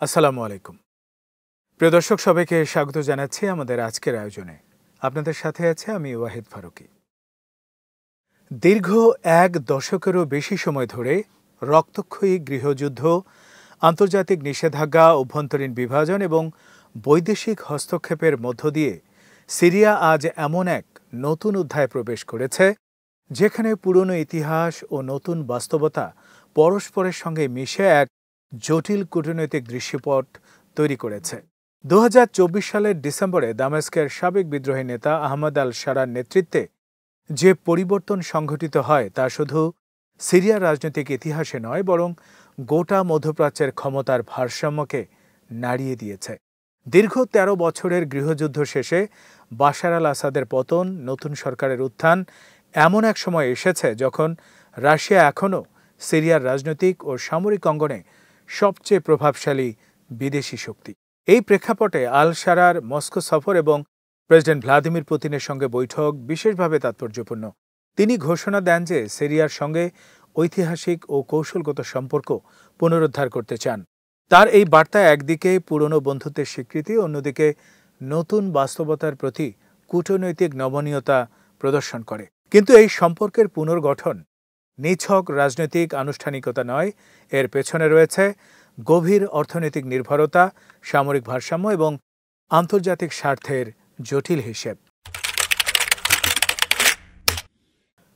আসসালামু আলাইকুম। প্রিয় দর্শক, সবাইকে স্বাগত জানাচ্ছি আমাদের আজকের আয়োজনে। আপনাদের সাথে আছে আমি ওয়াহিদ ফারুকী। দীর্ঘ এক দশকেরও বেশি সময় ধরে রক্তক্ষয়ী গৃহযুদ্ধ, আন্তর্জাতিক নিষেধাজ্ঞা, অভ্যন্তরীণ বিভাজন এবং বৈদেশিক হস্তক্ষেপের মধ্য দিয়ে সিরিয়া আজ এমন এক নতুন অধ্যায়ে প্রবেশ করেছে যেখানে পুরনো ইতিহাস ও নতুন বাস্তবতা পরস্পরের সঙ্গে মিশে এক জটিল কূটনৈতিক দৃশ্যপট তৈরি করেছে। 2024 সালের ডিসেম্বরে দামেস্কের সাবেক বিদ্রোহী নেতা আহমদ আল শারার নেতৃত্বে যে পরিবর্তন সংঘটিত হয় তা শুধু সিরিয়ার রাজনৈতিক ইতিহাসে নয়, বরং গোটা মধ্যপ্রাচ্যের ক্ষমতার ভারসাম্যকে নাড়িয়ে দিয়েছে। দীর্ঘ 13 বছরের গৃহযুদ্ধ শেষে বাশার আল আসাদের পতন, নতুন সরকারের উত্থান এমন এক সময় এসেছে যখন রাশিয়া এখনও সিরিয়ার রাজনৈতিক ও সামরিক অঙ্গনে সবচেয়ে প্রভাবশালী বিদেশি শক্তি। এই প্রেক্ষাপটে আল শারার মস্কো সফর এবং প্রেসিডেন্ট ভ্লাদিমির পুতিনের সঙ্গে বৈঠক বিশেষভাবে তাৎপর্যপূর্ণ। তিনি ঘোষণা দেন যে সিরিয়ার সঙ্গে ঐতিহাসিক ও কৌশলগত সম্পর্ক পুনরুদ্ধার করতে চান। তার এই বার্তা একদিকে পুরনো বন্ধুত্বের স্বীকৃতি, অন্যদিকে নতুন বাস্তবতার প্রতি কূটনৈতিক নমনীয়তা প্রদর্শন করে। কিন্তু এই সম্পর্কের পুনর্গঠন নিছক রাজনৈতিক আনুষ্ঠানিকতা নয়, এর পেছনে রয়েছে গভীর অর্থনৈতিক নির্ভরতা, সামরিক ভারসাম্য এবং আন্তর্জাতিক স্বার্থের জটিল হিসেব।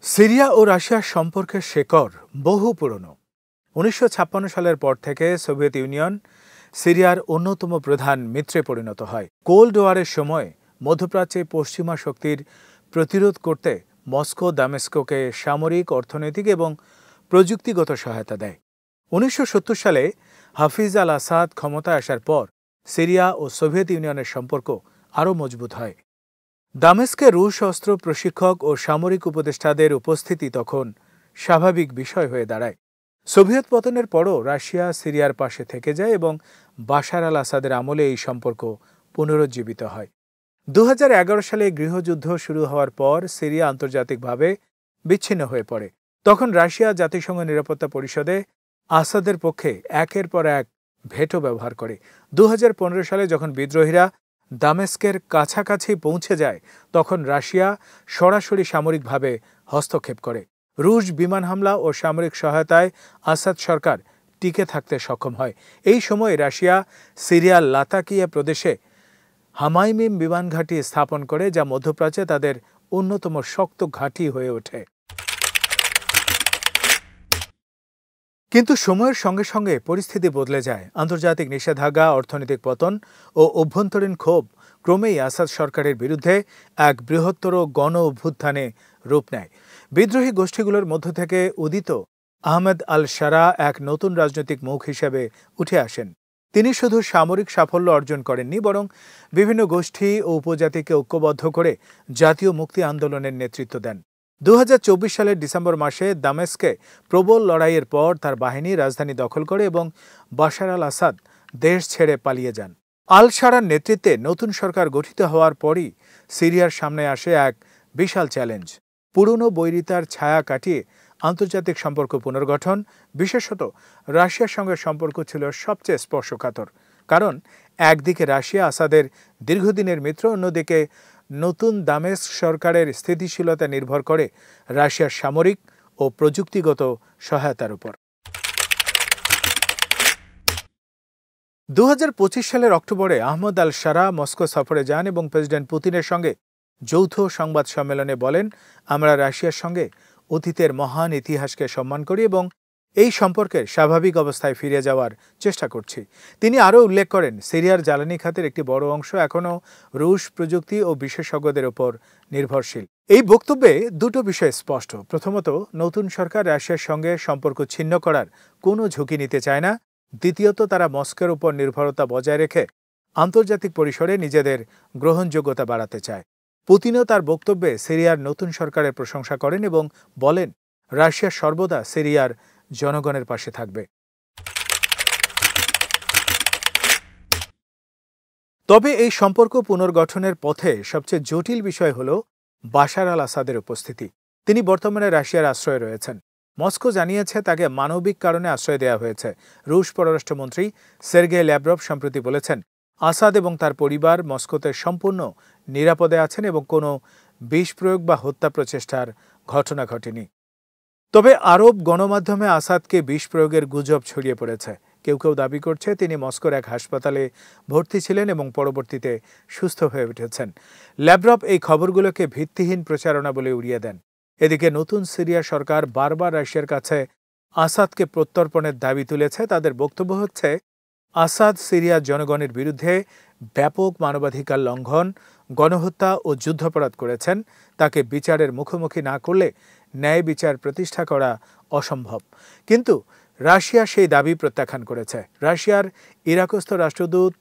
সিরিয়া ও রাশিয়ার সম্পর্কের শেকড় বহু পুরনো। 1956 সালের পর থেকে সোভিয়েত ইউনিয়ন সিরিয়ার অন্যতম প্রধান মিত্রে পরিণত হয়। কোল্ড ওয়ারের সময় মধ্যপ্রাচ্যে পশ্চিমা শক্তির প্রতিরোধ করতে মস্কো দামেস্কোকে সামরিক, অর্থনৈতিক এবং প্রযুক্তিগত সহায়তা দেয়। 1970 সালে হাফিজ আল আসাদ ক্ষমতায় আসার পর সিরিয়া ও সোভিয়েত ইউনিয়নের সম্পর্ক আরও মজবুত হয়। দামেস্কে রুশ অস্ত্র প্রশিক্ষক ও সামরিক উপদেষ্টাদের উপস্থিতি তখন স্বাভাবিক বিষয় হয়ে দাঁড়ায়। সোভিয়েত পতনের পরও রাশিয়া সিরিয়ার পাশে থেকে যায় এবং বাশার আল আসাদের আমলে এই সম্পর্ক পুনরুজ্জীবিত হয়। 2011 সালে গৃহযুদ্ধ শুরু হওয়ার পর সিরিয়া আন্তর্জাতিকভাবে বিচ্ছিন্ন হয়ে পড়ে। তখন রাশিয়া জাতিসংঘ নিরাপত্তা পরিষদে আসাদের পক্ষে একের পর এক ভেটো ব্যবহার করে। 2015 সালে যখন বিদ্রোহীরা দামেস্কের কাছাকাছি পৌঁছে যায়, তখন রাশিয়া সরাসরি সামরিকভাবে হস্তক্ষেপ করে। রুশ বিমান হামলা ও সামরিক সহায়তায় আসাদ সরকার টিকে থাকতে সক্ষম হয়। এই সময় রাশিয়া সিরিয়ার লাতাকিয়া প্রদেশে হামাইমিম বিমান ঘাঁটি স্থাপন করে, যা মধ্যপ্রাচ্যে তাদের অন্যতম শক্ত ঘাঁটি হয়ে ওঠে। কিন্তু সময়ের সঙ্গে সঙ্গে পরিস্থিতি বদলে যায়। আন্তর্জাতিক নিষেধাজ্ঞা, অর্থনৈতিক পতন ও অভ্যন্তরীণ ক্ষোভ ক্রমেই আসাদ সরকারের বিরুদ্ধে এক বৃহত্তর গণ অভ্যুত্থানে রূপ নেয়। বিদ্রোহী গোষ্ঠীগুলোর মধ্য থেকে উদিত আহমদ আল শারা এক নতুন রাজনৈতিক মুখ হিসেবে উঠে আসেন। তিনি শুধু সামরিক সাফল্য অর্জন করেননি, বরং বিভিন্ন গোষ্ঠী ও উপজাতিকে ঐক্যবদ্ধ করে জাতীয় মুক্তি আন্দোলনের নেতৃত্ব দেন। 2024 সালের ডিসেম্বর মাসে দামেস্কে প্রবল লড়াইয়ের পর তার বাহিনী রাজধানী দখল করে এবং বাশার আল আসাদ দেশ ছেড়ে পালিয়ে যান। আল শারার নেতৃত্বে নতুন সরকার গঠিত হওয়ার পরই সিরিয়ার সামনে আসে এক বিশাল চ্যালেঞ্জ। পুরনো বৈরিতার ছায়া কাটিয়ে আন্তর্জাতিক সম্পর্ক পুনর্গঠন। বিশেষত রাশিয়ার সঙ্গে সম্পর্ক ছিল সবচেয়ে স্পর্শকাতর, কারণ একদিকে রাশিয়া আসাদের দীর্ঘদিনের মিত্র, অন্যদিকে নতুন দামেস্ক সরকারের স্থিতিশীলতা নির্ভর করে রাশিয়ার সামরিক ও প্রযুক্তিগত সহায়তার উপর। 2025 সালের অক্টোবরে আহমদ আল শারা মস্কো সফরে যান এবং প্রেসিডেন্ট পুতিনের সঙ্গে যৌথ সংবাদ সম্মেলনে বলেন, আমরা রাশিয়ার সঙ্গে অতীতের মহান ইতিহাসকে সম্মান করি এবং এই সম্পর্কের স্বাভাবিক অবস্থায় ফিরে যাওয়ার চেষ্টা করছি। তিনি আরও উল্লেখ করেন, সিরিয়ার জ্বালানি খাতের একটি বড় অংশ এখনও রুশ প্রযুক্তি ও বিশেষজ্ঞদের উপর নির্ভরশীল। এই বক্তব্যে দুটো বিষয় স্পষ্ট। প্রথমত, নতুন সরকার রাশিয়ার সঙ্গে সম্পর্ক ছিন্ন করার কোনো ঝুঁকি নিতে চায় না। দ্বিতীয়ত, তারা মস্কোর উপর নির্ভরতা বজায় রেখে আন্তর্জাতিক পরিসরে নিজেদের গ্রহণযোগ্যতা বাড়াতে চায়। পুতিনও তার বক্তব্যে সিরিয়ার নতুন সরকারের প্রশংসা করেন এবং বলেন, রাশিয়া সর্বদা সিরিয়ার জনগণের পাশে থাকবে। তবে এই সম্পর্ক পুনর্গঠনের পথে সবচেয়ে জটিল বিষয় হল বাশার আল আসাদের উপস্থিতি। তিনি বর্তমানে রাশিয়ার আশ্রয়ে রয়েছেন। মস্কো জানিয়েছে তাকে মানবিক কারণে আশ্রয় দেওয়া হয়েছে। রুশ পররাষ্ট্রমন্ত্রী সের্গেই ল্যাভরভ সম্প্রতি বলেছেন, আসাদ এবং তার পরিবার মস্কোতে সম্পূর্ণ নিরাপদে আছেন এবং কোনো বিষ প্রয়োগ বা হত্যা প্রচেষ্টার ঘটনা ঘটেনি। তবে আরব গণমাধ্যমে আসাদকে বিষ প্রয়োগের গুজব ছড়িয়ে পড়েছে। কেউ কেউ দাবি করছে তিনি মস্কোর এক হাসপাতালে ভর্তি ছিলেন এবং পরবর্তীতে সুস্থ হয়ে উঠেছেন। ল্যাভরভ এই খবরগুলোকে ভিত্তিহীন প্রচারণা বলে উড়িয়ে দেন। এদিকে নতুন সিরিয়া সরকার বারবার রাশিয়ার কাছে আসাদকে প্রত্যর্পণের দাবি তুলেছে। তাদের বক্তব্য হচ্ছে, আসাদ সিরিয়ার জনগণের বিরুদ্ধে ব্যাপক মানবাধিকার লঙ্ঘন, গণহত্যা ও যুদ্ধাপরাধ করেছেন। তাকে বিচারের মুখোমুখি না করলে ন্যায় বিচার প্রতিষ্ঠা করা অসম্ভব। কিন্তু রাশিয়া সেই দাবি প্রত্যাখ্যান করেছে। রাশিয়ার ইরাকস্থ রাষ্ট্রদূত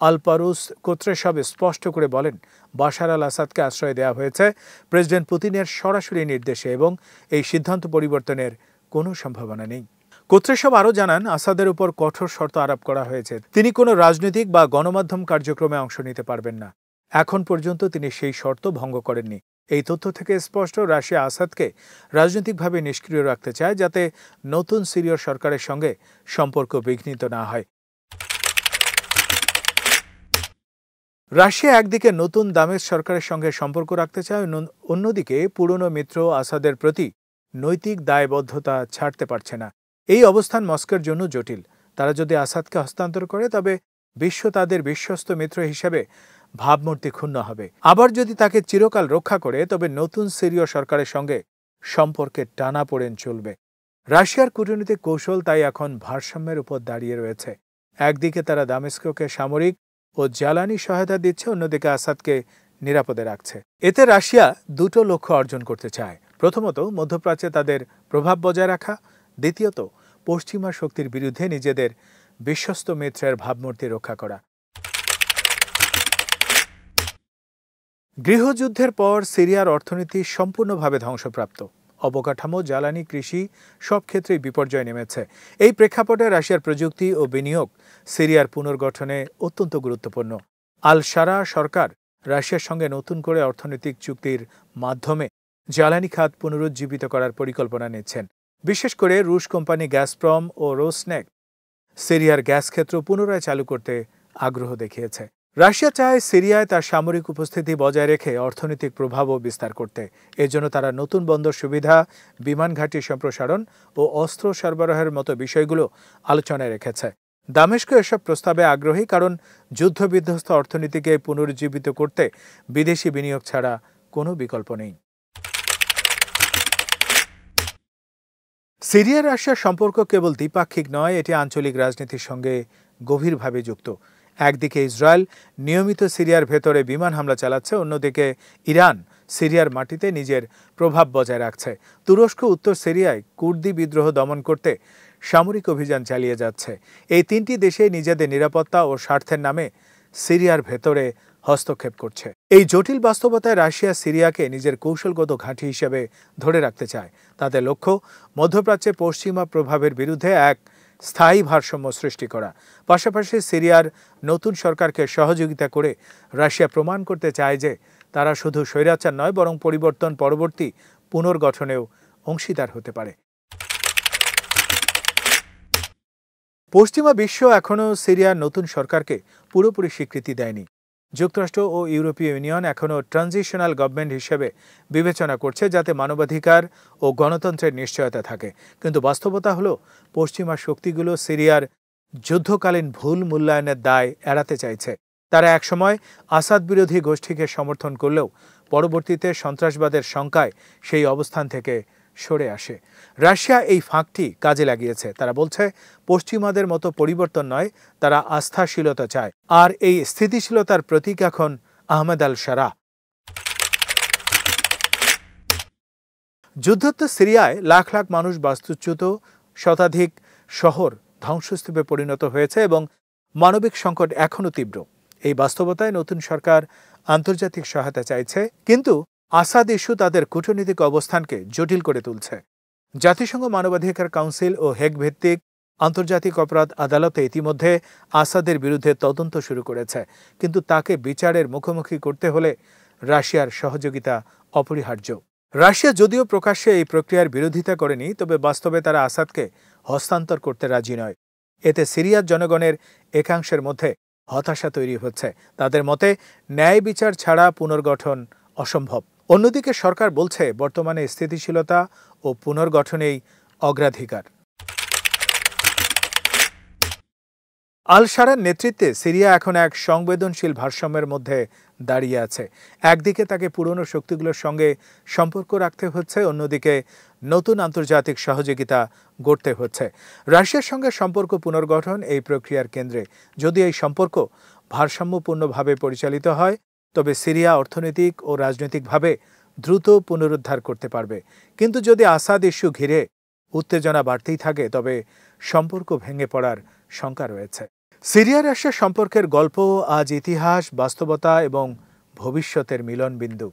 আলপারুস কোত্রেশভ স্পষ্ট করে বলেন, বাশার আল আসাদকে আশ্রয় দেওয়া হয়েছে প্রেসিডেন্ট পুতিনের সরাসরি নির্দেশে এবং এই সিদ্ধান্ত পরিবর্তনের কোনো সম্ভাবনা নেই। কোত্রেশভ আরও জানান, আসাদের উপর কঠোর শর্ত আরোপ করা হয়েছে। তিনি কোনো রাজনৈতিক বা গণমাধ্যম কার্যক্রমে অংশ নিতে পারবেন না। এখন পর্যন্ত তিনি সেই শর্ত ভঙ্গ করেননি। এই তথ্য থেকে স্পষ্ট, রাশিয়া আসাদকে রাজনৈতিকভাবে নিষ্ক্রিয় রাখতে চায়, যাতে নতুন সিরীয় সরকারের সঙ্গে সম্পর্ক বিঘ্নিত না হয়। রাশিয়া একদিকে নতুন দামেস্ক সরকারের সঙ্গে সম্পর্ক রাখতে চায়, অন্যদিকে পুরনো মিত্র আসাদের প্রতি নৈতিক দায়বদ্ধতা ছাড়তে পারছে না। এই অবস্থান মস্কোর জন্য জটিল। তারা যদি আসাদকে হস্তান্তর করে, তবে বিশ্ব তাদের বিশ্বস্ত মিত্র হিসেবে ভাবমূর্তি ক্ষুণ্ণ হবে। আবার যদি তাকে চিরকাল রক্ষা করে, তবে নতুন সিরীয় সরকারের সঙ্গে সম্পর্কে টানাপোড়েন চলবে। রাশিয়ার কূটনৈতিক কৌশল তাই এখন ভারসাম্যের উপর দাঁড়িয়ে রয়েছে। একদিকে তারা দামেস্ককে সামরিক ও জ্বালানি সহায়তা দিচ্ছে, অন্যদিকে আসাদকে নিরাপদে রাখছে। এতে রাশিয়া দুটো লক্ষ্য অর্জন করতে চায়। প্রথমত, মধ্যপ্রাচ্যে তাদের প্রভাব বজায় রাখা। দ্বিতীয়ত, পশ্চিমা শক্তির বিরুদ্ধে নিজেদের বিশ্বস্ত মিত্রের ভাবমূর্তি রক্ষা করা। গৃহযুদ্ধের পর সিরিয়ার অর্থনীতি সম্পূর্ণভাবে ধ্বংসপ্রাপ্ত। অবকাঠামো, জ্বালানি, কৃষি সব ক্ষেত্রেই বিপর্যয় নেমেছে। এই প্রেক্ষাপটে রাশিয়ার প্রযুক্তি ও বিনিয়োগ সিরিয়ার পুনর্গঠনে অত্যন্ত গুরুত্বপূর্ণ। আল শারা সরকার রাশিয়ার সঙ্গে নতুন করে অর্থনৈতিক চুক্তির মাধ্যমে জ্বালানি খাত পুনরুজ্জীবিত করার পরিকল্পনা নিচ্ছেন। বিশেষ করে রুশ কোম্পানি গ্যাসপ্রম ও রোসনেক সিরিয়ার গ্যাস ক্ষেত্র পুনরায় চালু করতে আগ্রহ দেখিয়েছে। রাশিয়া চায় সিরিয়ায় তার সামরিক উপস্থিতি বজায় রেখে অর্থনৈতিক প্রভাবও বিস্তার করতে। এজন্য তারা নতুন বন্দর সুবিধা, বিমান ঘাঁটি সম্প্রসারণ ও অস্ত্র সরবরাহের মতো বিষয়গুলো আলোচনায় রেখেছে। দামেস্ক এসব প্রস্তাবে আগ্রহী, কারণ যুদ্ধবিধ্বস্ত অর্থনীতিকে পুনরুজ্জীবিত করতে বিদেশি বিনিয়োগ ছাড়া কোনো বিকল্প নেই। সিরিয়া রাশিয়ার সম্পর্ক কেবল দ্বিপাক্ষিক নয়, এটি আঞ্চলিক রাজনীতির সঙ্গে গভীরভাবে যুক্ত। একদিকে ইসরায়েল নিয়মিত সিরিয়ার ভেতরে বিমান হামলা চালাচ্ছে, অন্যদিকে ইরান সিরিয়ার মাটিতে নিজের প্রভাব বজায় রাখছে। তুরস্ক উত্তর সিরিয়ায় কুর্দি বিদ্রোহ দমন করতে সামরিক অভিযান চালিয়ে যাচ্ছে। এই তিনটি দেশে নিজেদের নিরাপত্তা ও স্বার্থের নামে সিরিয়ার ভেতরে হস্তক্ষেপ করছে। এই জটিল বাস্তবতায় রাশিয়া সিরিয়াকে নিজের কৌশলগত ঘাঁটি হিসেবে ধরে রাখতে চায়। তাদের লক্ষ্য মধ্যপ্রাচ্যে পশ্চিমা প্রভাবের বিরুদ্ধে এক স্থায়ী ভারসাম্য সৃষ্টি করা। পাশাপাশি সিরিয়ার নতুন সরকারকে সহযোগিতা করে রাশিয়া প্রমাণ করতে চায় যে তারা শুধু স্বৈরাচার নয়, বরং পরিবর্তন পরবর্তী পুনর্গঠনেও অংশীদার হতে পারে। পশ্চিমা বিশ্ব এখনও সিরিয়ার নতুন সরকারকে পুরোপুরি স্বীকৃতি দেয়নি। যুক্তরাষ্ট্র ও ইউরোপীয় ইউনিয়ন এখনও ট্রানজিশনাল গভর্নমেন্ট হিসেবে বিবেচনা করছে, যাতে মানবাধিকার ও গণতন্ত্রের নিশ্চয়তা থাকে। কিন্তু বাস্তবতা হলো, পশ্চিমা শক্তিগুলো সিরিয়ার যুদ্ধকালীন ভুল মূল্যায়নের দায় এড়াতে চাইছে। তারা একসময় আসাদ বিরোধী গোষ্ঠীকে সমর্থন করলেও পরবর্তীতে সন্ত্রাসবাদের শঙ্কায় সেই অবস্থান থেকে সরে আসে। রাশিয়া এই ফাঁকটি কাজে লাগিয়েছে। তারা বলছে, পশ্চিমাদের মতো পরিবর্তন নয়, তারা আস্থাশীলতা চায়। আর এই স্থিতিশীলতার প্রতীক এখন আহমেদ আল শারা। যুদ্ধোত্তর সিরিয়ায় লাখ লাখ মানুষ বাস্তুচ্যুত, শতাধিক শহর ধ্বংসস্তূপে পরিণত হয়েছে এবং মানবিক সংকট এখনও তীব্র। এই বাস্তবতায় নতুন সরকার আন্তর্জাতিক সহায়তা চাইছে, কিন্তু আসাদ ইস্যু তাদের কূটনৈতিক অবস্থানকে জটিল করে তুলছে। জাতিসংঘ মানবাধিকার কাউন্সিল ও হেগ ভিত্তিক আন্তর্জাতিক অপরাধ আদালতে ইতিমধ্যে আসাদের বিরুদ্ধে তদন্ত শুরু করেছে, কিন্তু তাকে বিচারের মুখোমুখি করতে হলে রাশিয়ার সহযোগিতা অপরিহার্য। রাশিয়া যদিও প্রকাশ্যে এই প্রক্রিয়ার বিরোধিতা করেনি, তবে বাস্তবে তারা আসাদকে হস্তান্তর করতে রাজি নয়। এতে সিরিয়ার জনগণের একাংশের মধ্যে হতাশা তৈরি হচ্ছে। তাদের মতে ন্যায় বিচার ছাড়া পুনর্গঠন অসম্ভব। অন্যদিকে সরকার বলছে বর্তমানে স্থিতিশীলতা ও পুনর্গঠনেই অগ্রাধিকার। আল শারার নেতৃত্বে সিরিয়া এখন এক সংবেদনশীল ভারসাম্যের মধ্যে দাঁড়িয়ে আছে। একদিকে তাকে পুরনো শক্তিগুলোর সঙ্গে সম্পর্ক রাখতে হচ্ছে, অন্যদিকে নতুন আন্তর্জাতিক সহযোগিতা গড়তে হচ্ছে। রাশিয়ার সঙ্গে সম্পর্ক পুনর্গঠন এই প্রক্রিয়ার কেন্দ্রে। যদি এই সম্পর্ক ভারসাম্যপূর্ণভাবে পরিচালিত হয়, তবে সিরিয়া অর্থনৈতিক ও রাজনৈতিকভাবে দ্রুত পুনরুদ্ধার করতে পারবে। কিন্তু যদি আসাদ ইস্যু ঘিরে উত্তেজনা বাড়তেই থাকে, তবে সম্পর্ক ভেঙে পড়ার শঙ্কা রয়েছে। সিরিয়া রাশিয়া সম্পর্কের গল্প আজ ইতিহাস, বাস্তবতা এবং ভবিষ্যতের মিলনবিন্দু।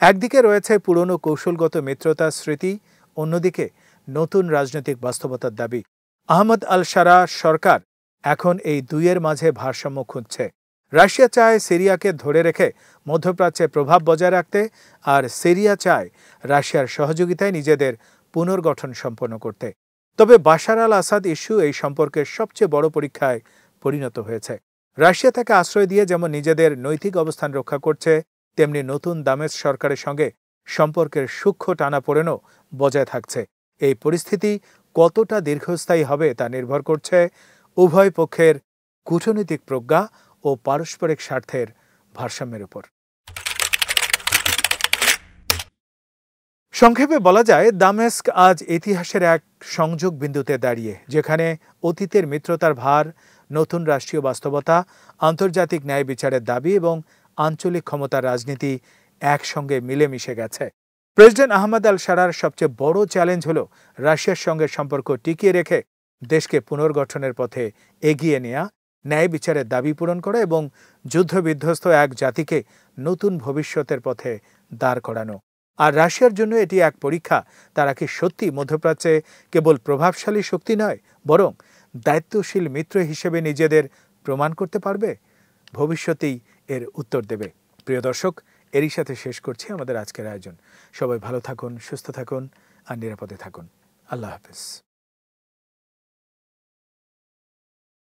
একদিকে রয়েছে পুরনো কৌশলগত মিত্রতার স্মৃতি, অন্যদিকে নতুন রাজনৈতিক বাস্তবতার দাবি। আহমদ আল শারা সরকার এখন এই দুইয়ের মাঝে ভারসাম্য খুঁজছে। রাশিয়া চায় সিরিয়াকে ধরে রেখে মধ্যপ্রাচ্যে প্রভাব বজায় রাখতে, আর সিরিয়া চায় রাশিয়ার সহযোগিতায় নিজেদের পুনর্গঠন সম্পন্ন করতে। তবে বাশার আল আসাদ ইস্যু এই সম্পর্কের সবচেয়ে বড় পরীক্ষায় পরিণত হয়েছে। রাশিয়া তাকে আশ্রয় দিয়ে যেমন নিজেদের নৈতিক অবস্থান রক্ষা করছে, তেমনি নতুন দামেস্ক সরকারের সঙ্গে সম্পর্কের সূক্ষ্ম টানাপোড়েনও বজায় থাকছে। এই পরিস্থিতি কতটা দীর্ঘস্থায়ী হবে তা নির্ভর করছে উভয় পক্ষের কূটনৈতিক প্রজ্ঞা ও পারস্পরিক স্বার্থের ভারসাম্যের উপর। সংক্ষেপে বলা যায়, দামেস্ক আজ ইতিহাসের এক সংযোগ বিন্দুতে দাঁড়িয়ে, যেখানে অতীতের মিত্রতার ভার, নতুন রাষ্ট্রীয় বাস্তবতা, আন্তর্জাতিক ন্যায় বিচারের দাবি এবং আঞ্চলিক ক্ষমতার রাজনীতি একসঙ্গে মিলেমিশে গেছে। প্রেসিডেন্ট আহমদ আল শারার সবচেয়ে বড় চ্যালেঞ্জ হল রাশিয়ার সঙ্গে সম্পর্ক টিকিয়ে রেখে দেশকে পুনর্গঠনের পথে এগিয়ে নেওয়া, ন্যায় বিচারের দাবি পূরণ করা এবং যুদ্ধবিধ্বস্ত এক জাতিকে নতুন ভবিষ্যতের পথে দাঁড় করানো। আর রাশিয়ার জন্য এটি এক পরীক্ষা, তারা কি সত্যি মধ্যপ্রাচ্যে কেবল প্রভাবশালী শক্তি নয়, বরং দায়িত্বশীল মিত্র হিসেবে নিজেদের প্রমাণ করতে পারবে? ভবিষ্যতেই এর উত্তর দেবে। প্রিয় দর্শক, এরই সাথে শেষ করছি আমাদের আজকের আয়োজন। সবাই ভালো থাকুন, সুস্থ থাকুন আর নিরাপদে থাকুন। আল্লাহ হাফেজ।